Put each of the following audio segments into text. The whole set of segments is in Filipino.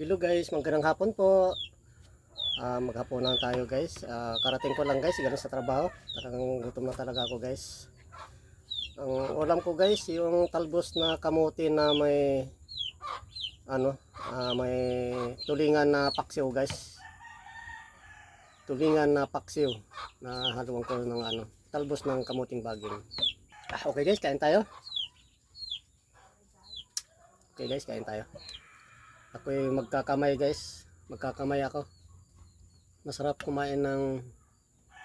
Hello guys, magandang hapon po. Maghapon lang tayo guys. Karating ko lang guys, galing sa trabaho. Talagang gutom na talaga ako guys. Ang ulam ko guys, yung talbos na kamuti na may may tulingan na paksiw guys. Tulingan na paksiw na haluan ko ng talbos ng kamuting baging. Okay guys, kain tayo. Okay guys, kain tayo. Ako'y magkakamay guys. Magkakamay ako. Masarap kumain ng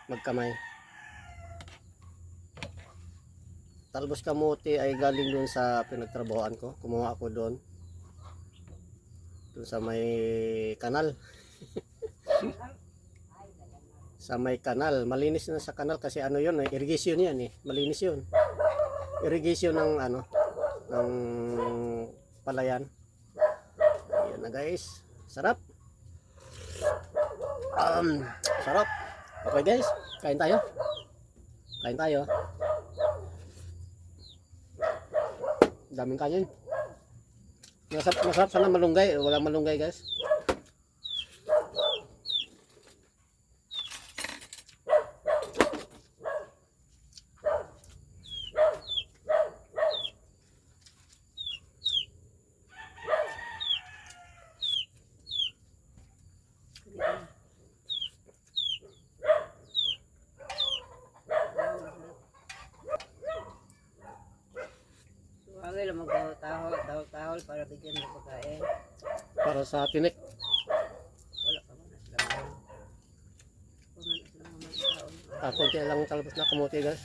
magkamay. Talbos kamuti ay galing dun sa pinagtrabahoan ko. Kumuha ako doon. Doon sa may kanal. Sa may kanal. Malinis na sa kanal kasi ano yun, irrigation yan eh. Malinis yun. Irrigation ng ng palayan. Ayan na guys. Sarap. Sarap. Okay guys, kain tayo. Kain tayo. Daming kanin. Masarap sana malunggay. Wala malunggay guys. Bagay lang magtahol para bigyan ng pagkain. Para sa tinik. Wala pa man sila ngayon. Wala na sila mga taon. Konti lang talbos na kamuti guys.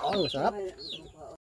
Oh, sarap.